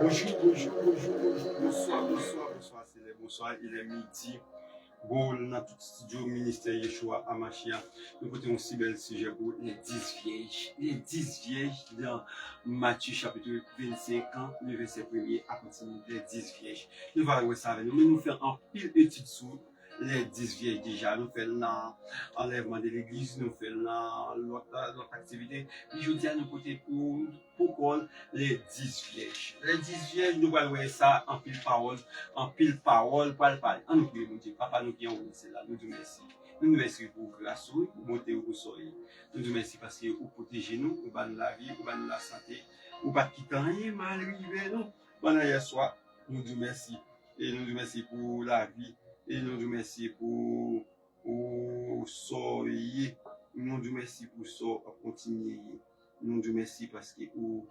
Bonsoir, c'est le bonsoir, il est midi. Bon, dans tout studio ministère Yeshua Amashia, nous portons un si bel sujet pour les 10 vierges. Les 10 vierges dans Matthieu chapitre 25 ans, le verset 1er, à partir des 10 vierges. Nous allons voir ça avec nous, mais nous faisons un pile étude sur les 10 vierges déjà. Nous faisons l'enlèvement de l'église, nous faisons l'autre activité. Puis je dis à nous côté pour les 10 vierges. Les 10 vierges, nous allons voir ça en pile parole, parle. En nous prions, mon Dieu, papa, nous qui avons c'est là, nous disons merci. Nous nous merci pour grâce, pour monter au soleil. Nous disons merci parce que vous protégez nous, vous donnez la vie, vous donnez la santé, vous ne quittez rien mal arrivé, nous. Pendant hier soir, nous disons merci. Et nous disons merci pour la vie. Et nous disons merci pour soleil. Nous disons merci pour ça, continuer. Nous disons merci parce que vous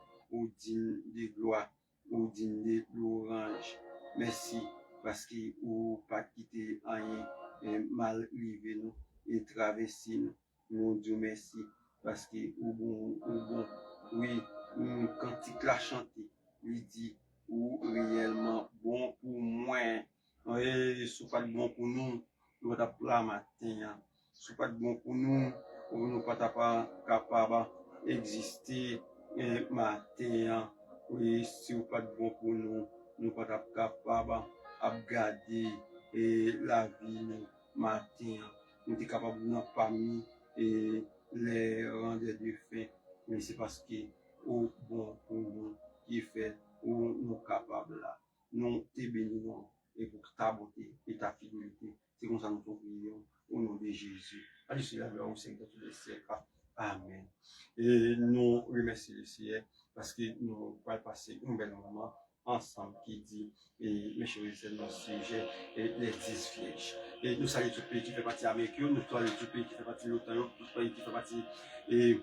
digne de gloire, vous digne de l'orange. Merci parce que vous pas quitté rien mal arrivé nous et traversé nous. Nous disons merci parce que vous bon, oui, cantique la chanter, il dit ou réellement bon pour moi. Et ce n'est pas bon pour nous, nous pas là matin. Ce n'est pas bon pour nous, nous ne sommes pas capables d'exister matin. Oui, ce n'est pas bon pour nous, nous ne sommes pas capables de garder la vie matin. Nous sommes capables de parmi les rendre de fin. Mais c'est parce que au bon pour nous qui fait où nous sommes capables là. Nous te bénissons et pour ta bonté et ta fidélité. C'est comme ça que nous prions au nom de Jésus. Allez, c'est la gloire au Seigneur de tous les siècles. Amen. Et nous remercions le Seigneur parce que nous allons passer un bel moment ensemble qui dit, et mes chers, c'est notre sujet, et les 10 vierges. Et nous saluons tout le pays qui fait partie d'Amérique, nous saluons tout le pays qui fait partie de l'OTAN, tout le pays qui fait partie de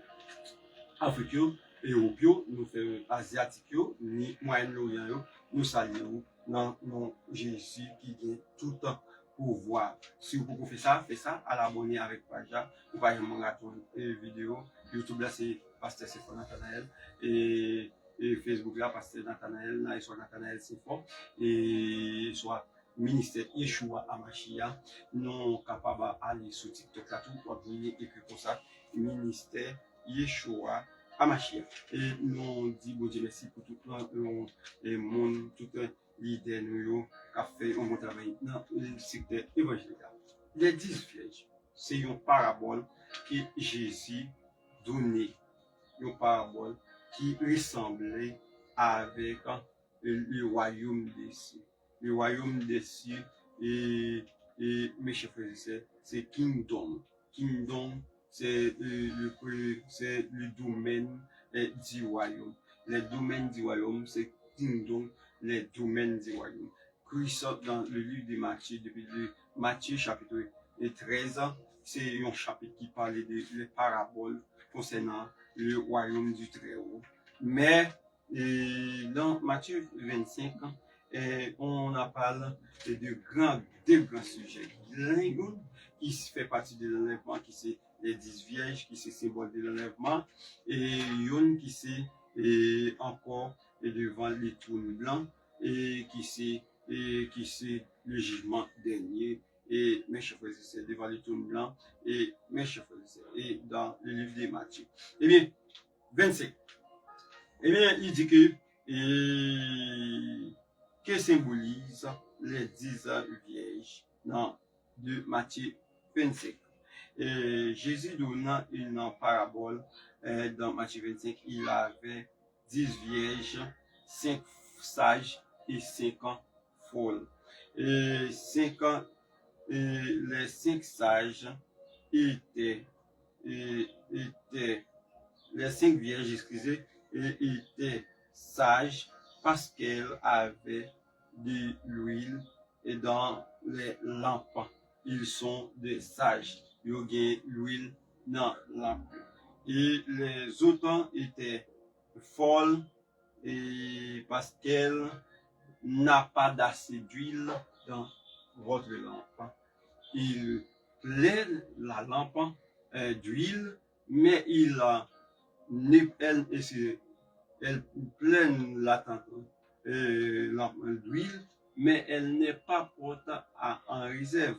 l'Afrique, Europe, nous faisons Asiatique, ni Moyen-Orient, nous saluons dans Jésus qui vient tout le temps pour voir. Si vous pouvez faire ça, à l'abonner avec Paja, vous pouvez regarder une vidéo. YouTube là, c'est Pasteur Sefon Nathanaël. Et Facebook là, Pasteur Nathanaël, là, soit Nathanaël Sefon. Et soit ministère Yeshua Amashia. Nous sommes capables d'aller sur TikTok là, tout pour venir écrire comme ça. Ministère Yeshua Amashia. Et nous disons bon Dieu merci pour tout le monde, tout le leader nous qui a fait un bon travail dans le secteur évangélique. Les 10 vierges, c'est une parabole que Jésus donnait, une parabole qui ressemblait avec le royaume des cieux. Le royaume des cieux et mes chers frères et sœurs, c'est kingdom. Kingdom, c'est le domaine du royaume. Les domaines du royaume, c'est kingdom, les domaines du royaume. Christ, dans le livre de Matthieu, depuis le Matthieu chapitre 13, c'est un chapitre qui parle des paraboles concernant le royaume du Très-Haut. Mais dans Matthieu 25, on a parlé de deux grands sujets. L'un qui fait partie de l'enlèvement, qui c'est les 10 vierges, qui c'est symbole de l'enlèvement, et une qui c'est encore devant les trônes blancs, et qui c'est le jugement dernier. Et mes chers frères et sœurs, devant les trônes blancs, et mes chers frères et sœurs, et dans le livre de Matthieu. Eh bien, 25. Eh bien, il dit que symbolise les 10 vierges dans de Matthieu 25. Jésus donnant une parabole dans Matthieu 25, il avait 10 vierges, 5 sages et 5 folles. Les 5 sages étaient les 5 vierges, excusez, étaient sages parce qu'elles avaient de l'huile et dans les lampes. Ils sont des sages. Ils ont l'huile dans la lampe. Et les autres étaient folles et parce qu'elles n'ont pas d'assez d'huile dans votre lampe. Ils plaignent la lampe d'huile, mais elles plaignent d'huile, mais elle n'est pas pourtant en réserve.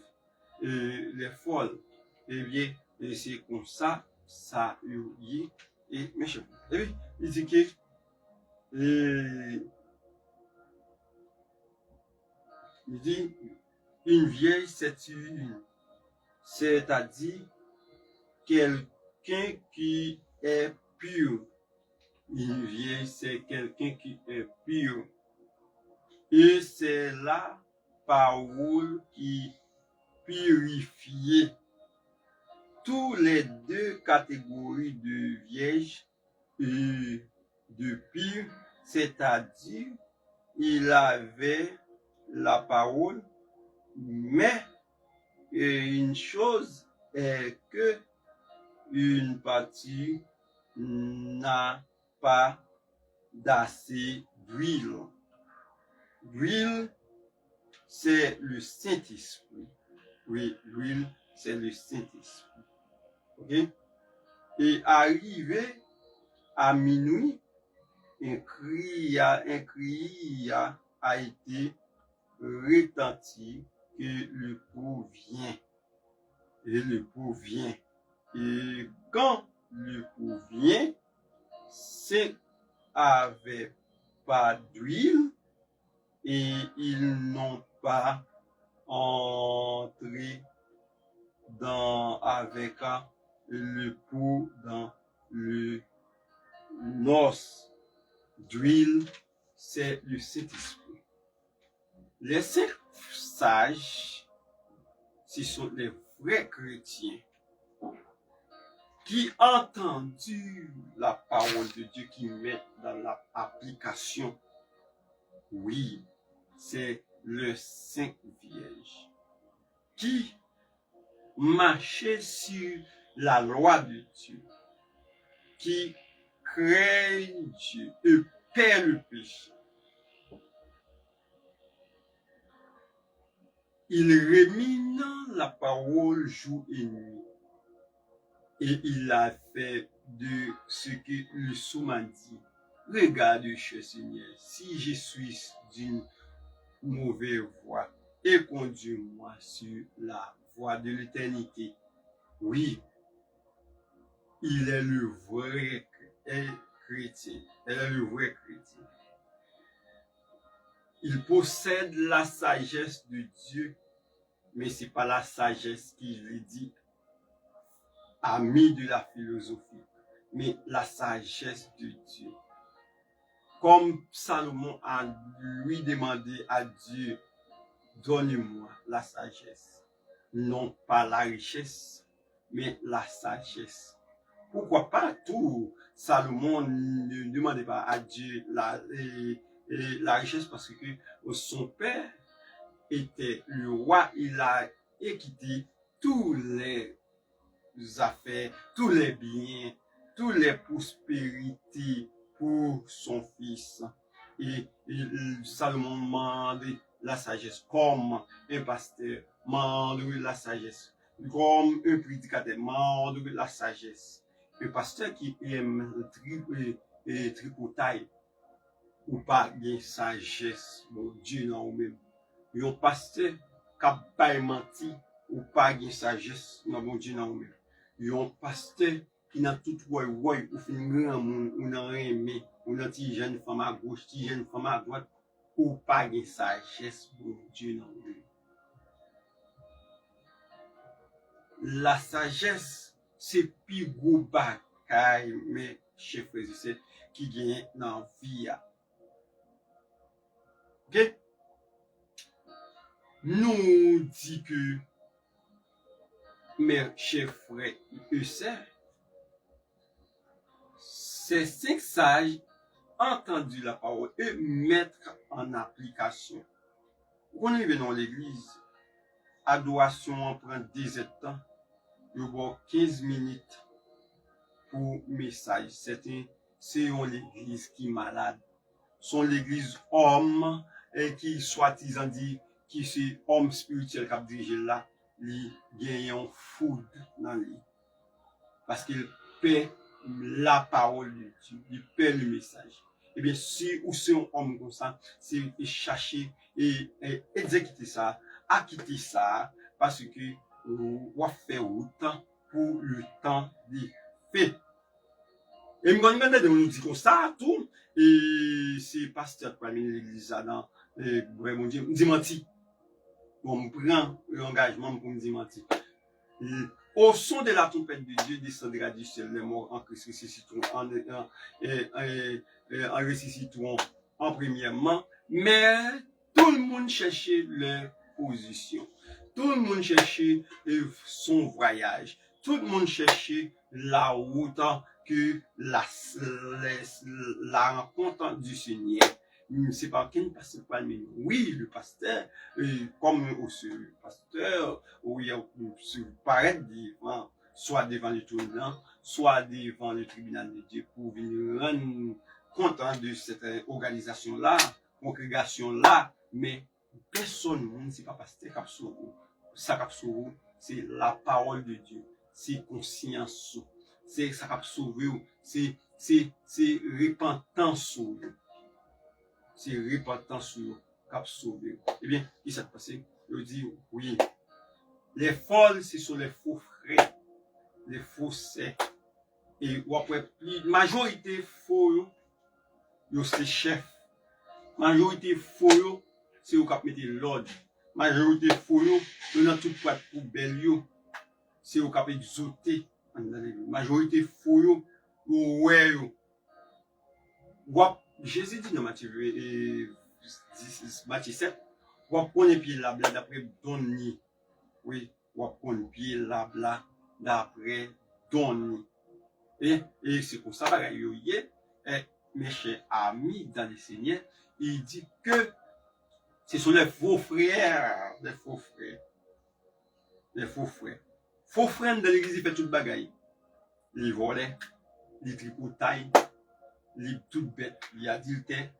Les folles, eh bien, c'est comme ça, ça y est, et mes cheveux. Et puis, il dit que, il dit, une vieille, c'est-à-dire quelqu'un qui est pur. Une vieille, c'est quelqu'un qui est pur. Et c'est la parole qui purifie. Tous les deux catégories de vierges et de pur, c'est-à-dire, il avait la parole, mais une chose est que une partie n'a pas d'assez d'huile. L'huile, c'est le Saint-Esprit. Oui, l'huile, c'est le Saint-Esprit. Ok? Et arrivé à minuit, un cri a été retenti que le pot vient. Et le pot vient. Et quand le pot vient, c'est avec pas d'huile et ils n'ont pas entré avec le pot dans le noce d'huile, c'est le Saint-Esprit. Les cinq sages, ce sont les vrais chrétiens qui ont entendu la parole de Dieu, qui mettent dans l'application. Oui, c'est le Saint Vierge qui marchait sur la loi de Dieu, qui craignent Dieu et perd le péché. Il rumine la parole jour et nuit. Et il a fait de ce que le psaume a dit. Regarde, cher Seigneur, si je suis d'une mauvaise voie, et conduis-moi sur la voie de l'éternité. Oui, il est le vrai chrétien. Elle est le vrai chrétien. Il possède la sagesse de Dieu, mais ce n'est pas la sagesse qui lui dit ami de la philosophie, mais la sagesse de Dieu. Comme Salomon a lui demandé à Dieu, donne-moi la sagesse. Non pas la richesse, mais la sagesse. Pourquoi pas tout? Salomon ne demandait pas à Dieu la richesse parce que son père était le roi. Il a équité tous les affaires, tous les biens, toutes les prospérités pour son fils. Et Salomon demande la sagesse comme un pasteur demande la sagesse, comme un prédicateur demande la sagesse. Un pasteur qui aime tripotaille ou pas de sagesse, bon Dieu non ou même. Un pasteur qui a menti ou pas de sagesse, non bon Dieu non ou même. Un pasteur qui n'a tout ou fin grand monde ou n'a aimé ou n'a ti jeune femme à gauche, ti jeune femme à droite ou pas de sagesse, bon Dieu non ou même. La sagesse, c'est plus gros bagaille, mais chers frères et sœurs, qui gagne dans la vie. Ok? Nous dit que, mes chers frères et sœurs, ces cinq sages ont entendu la parole et mettre en application. Quand on est dans l'église, adoration prend 10 temps. Il y a 15 minutes pour message. C'est l'église qui est malade. C'est l'église homme et qui soi-disant dit qui c'est homme spirituel qui a dirigé là, il gagne un food dans lui. Parce qu'il paie la parole de Dieu, il paie le message. eh bien, si ou c'est un homme comme ça, c'est chercher et exécuter ça, acquitter ça, parce que ou faire autant pour le temps de fait. Et moi, je nous dit comme ça, tout, et c'est pasteur qui a mis l'église là vraiment, dit menti. Bon, je prends l'engagement pour me dire menti. Au son de la trompette de Dieu descendra du ciel les morts en Christ ressusciteront en ressusciteront en premièrement, mais tout le monde cherchait leur position, tout le monde cherchait son voyage, tout le monde cherchait la route que la rencontre du Seigneur. C'est pas qu'un pasteur, mais oui, le pasteur, comme aussi le pasteur, où il se paraît devant, soit devant le tribunal, soit devant le tribunal de Dieu pour venir rendre compte de cette organisation-là, congrégation-là, mais personne, c'est pas pasteur Capsoro. Ça Capsoro, c'est la parole de Dieu, c'est conscience, c'est ça Capsoro, c'est repentance. C'est repentance cap sauvé. Eh bien, qui s'est passé? Il dit oui. Les folles, ce sont les faux frères, les faussaires. Et après, la majorité faux, c'est chef. Majorité faux, c'est au cap mettre l'ordre. Majorité faux, dans toute poubelle, c'est au cap exoter. Majorité faux, ouais. Jésus dit dans Matthieu 7, on prend les pieds là d'après donner. Oui, on prend les pieds là d'après donner. Et c'est pour ça que mes chers amis dans le Seigneur, il dit que ce sont les faux frères, les faux frères. Les faux frères. Faux frères dans l'église, ils font tout le bagaille. Ils volent, ils tripotaillent, ils tout bêtes, ils adultèrent,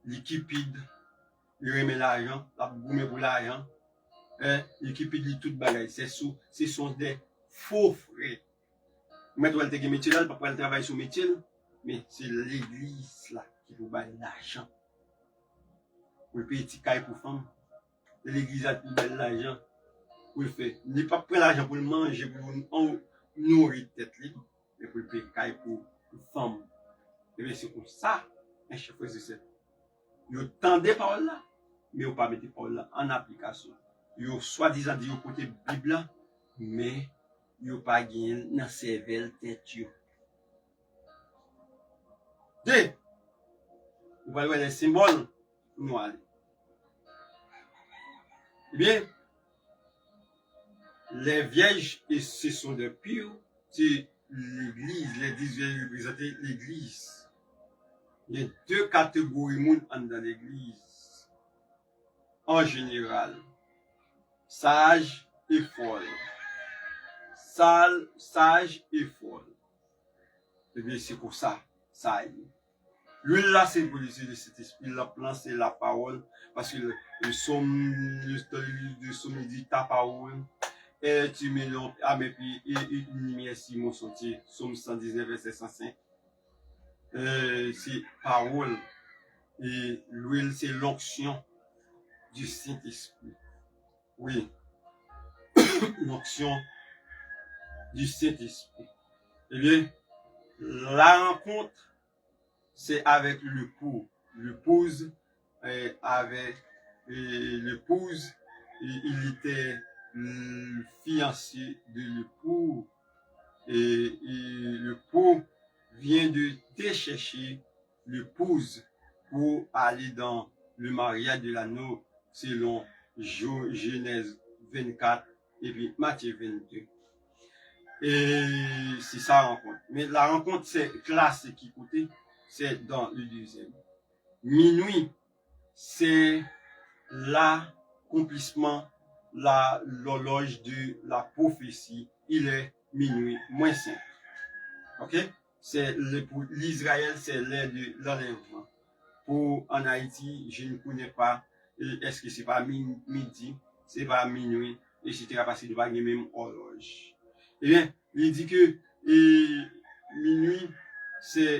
ils cupident. Il remet l'argent, la boumé pour l'argent, l'équipe dit tout bagaille. Ce sont des faux frères. Maintenant, elle te gagne métier là, pas pour travailler sur métier, mais c'est l'église là qui vous baille l'argent. Pour payer petit caille pour femme. L'église a tout baille l'argent. Pour le faire. Ne pas prendre l'argent pour le manger, pour nourrir tête libre, mais pour payer caille pour femme. Et bien, c'est comme ça, un chef de c'est. Vous tendez par là. Mais vous ne pas mettre parole là en application. Vous soi-disant dit au côté Bible, mais vous pas gagné dans cervelle tête. Deux, vous voyez les symboles, nous allons. Eh bien, les vierges, et ce sont des purs, c'est l'église, les 10 vierges représenter l'église. Il y a deux catégories de monde dans l'église. En général, sage et folle. Sage et folle. Eh bien, c'est pour ça, ça y est. Lui, là, c'est pour de cet esprit, là, plan, c'est la parole, parce que le somme dit ta parole, et tu mets l'homme, ah, mais puis, et merci, mon sentier, somme 119, verset 105. C'est parole, et l'huile, c'est l'onction du Saint-Esprit. Oui. L'onction du Saint-Esprit. Eh bien, la rencontre, c'est avec l'époux. L'épouse, avec l'épouse, il était le fiancé de l'époux. Et l'époux vient de déchercher l'épouse pour aller dans le mariage de l'anneau selon Genèse 24 et puis Matthieu 22. Et c'est ça la rencontre. Mais la rencontre, c'est classe qui coûtait, c'est dans le deuxième. Minuit, c'est l'accomplissement, l'horloge de la prophétie. Il est minuit, moins 5. Ok? C'est pour l'Israël, c'est l'heure de l'enlèvement. Pour en Haïti, je ne connais pas. Est-ce que c'est pas midi, c'est pas minuit, etc. Parce qu'il n'y a pas la même horloge. Eh bien, il dit que minuit,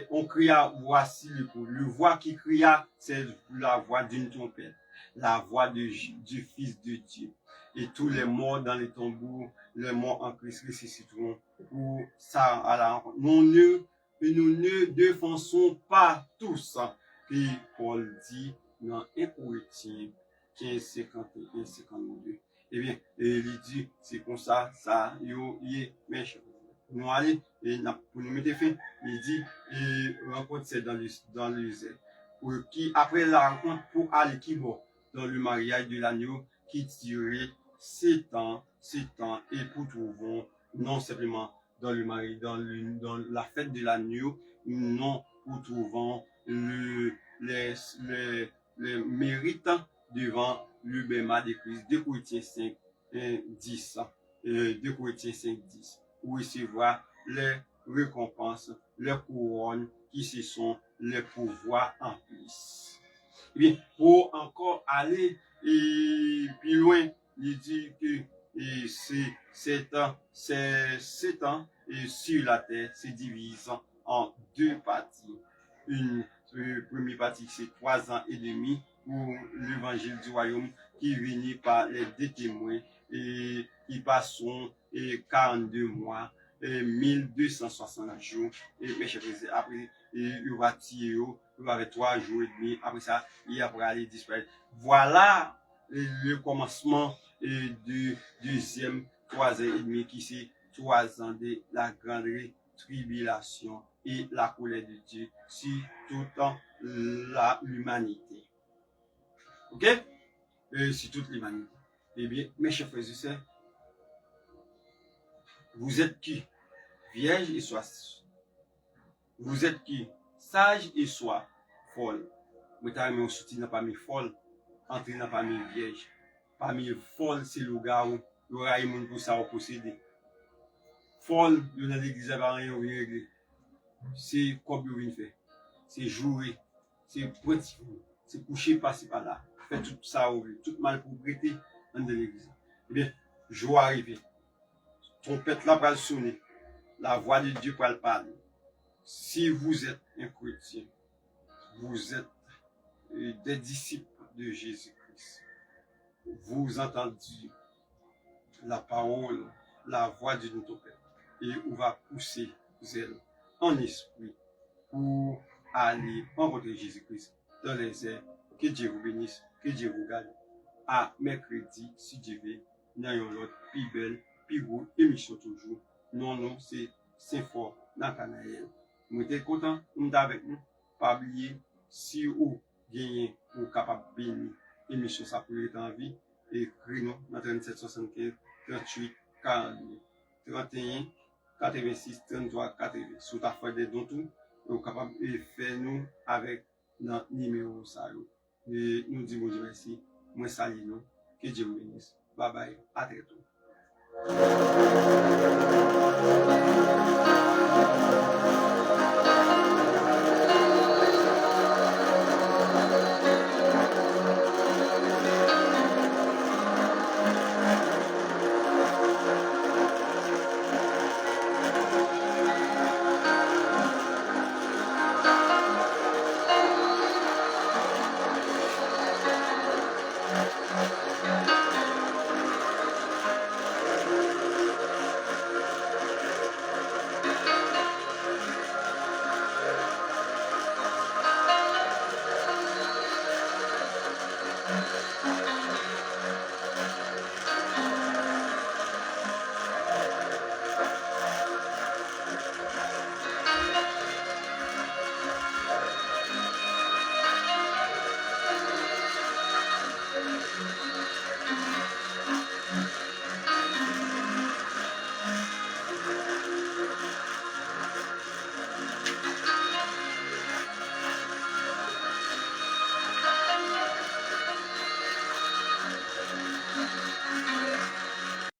on cria, voici le coup. Le voix qui cria, c'est la voix d'une trompette, la voix du Fils de Dieu. Et tous les morts dans les tombeaux, les morts en Christ ressusciteront pour ça à la rencontre. Nous ne défonçons pas tous. Puis Paul dit dans 1 Corinthiens 15, 51, 52. Eh bien, il dit, c'est comme ça, mes chers. Nous allons, et pour nous mettre fin, il dit, et rencontre c'est dans le zèle. Qui, après la rencontre, pour aller qui va dans le mariage de l'agneau, qui durait 7 ans, et pour trouver, non simplement dans le mariage, dans la fête de l'agneau, non pour trouver les mérites devant le bêma de Christ. 2 Corinthiens 5, 10. 2 Corinthiens 5, 10. Où recevoir les récompenses, les couronnes qui se sont les pouvoirs en plus. Eh bien, pour encore aller plus loin, il dit que c'est 7 ans sur la terre se divise en 2 parties. Une première partie, c'est 3 ans et demi pour l'évangile du royaume qui est venu par les 2 témoins et qui passeront 42 mois et 1260 jours. Et mes chers frères, après, il va tirer, il va avec 3 jours et demi. Après ça, il va aller disparaître. Voilà le commencement du deuxième 3 ans et demi qui c'est 3 ans de la grande tribulation et la colère de Dieu sur toute l'humanité. Ok? Sur toute l'humanité. Eh bien, mes chers frères et sœurs, vous êtes qui? Vierge et soit. Vous êtes qui? Sage et soit folle. Vous avez un soutien parmi folle, entrer dans parmi vierge. Parmi folle, c'est le gars où il y aura une pour ça posséder. Folle, il y a l'église avant rien ou régler. C'est comme vous venez faire. C'est jouer, c'est petit, c'est coucher passer par là. Faire tout ça ou tout mal pour prêter dans l'église. Eh bien, jour arrivé. Trompette là va sonner. La voix de Dieu va parler. Si vous êtes un chrétien, vous êtes des disciples de Jésus-Christ, vous entendez la parole, la voix d'une trompette, et on va pousser elle en esprit pour aller rencontrer Jésus-Christ dans les airs. Que Dieu vous bénisse, que Dieu vous garde. À mercredi, si Dieu veut, nous avons l'autre plus belle, plus gros émission toujours. Non, c'est Saint-Fort dans Canaël. Nous sommes contents, nous sommes avec nous. Pas oublier, si vous gagnez ou capable de bénir l'émission, ça peut être en vie. Écrivez-nous dans 37 75 38 42 31 86 33 80. Si vous avez fait des dons, vous êtes capable de faire nous avec notre numéro. Et nous disons merci. Moi, salut nous. Que Dieu vous bénisse. Bye bye. À très tôt.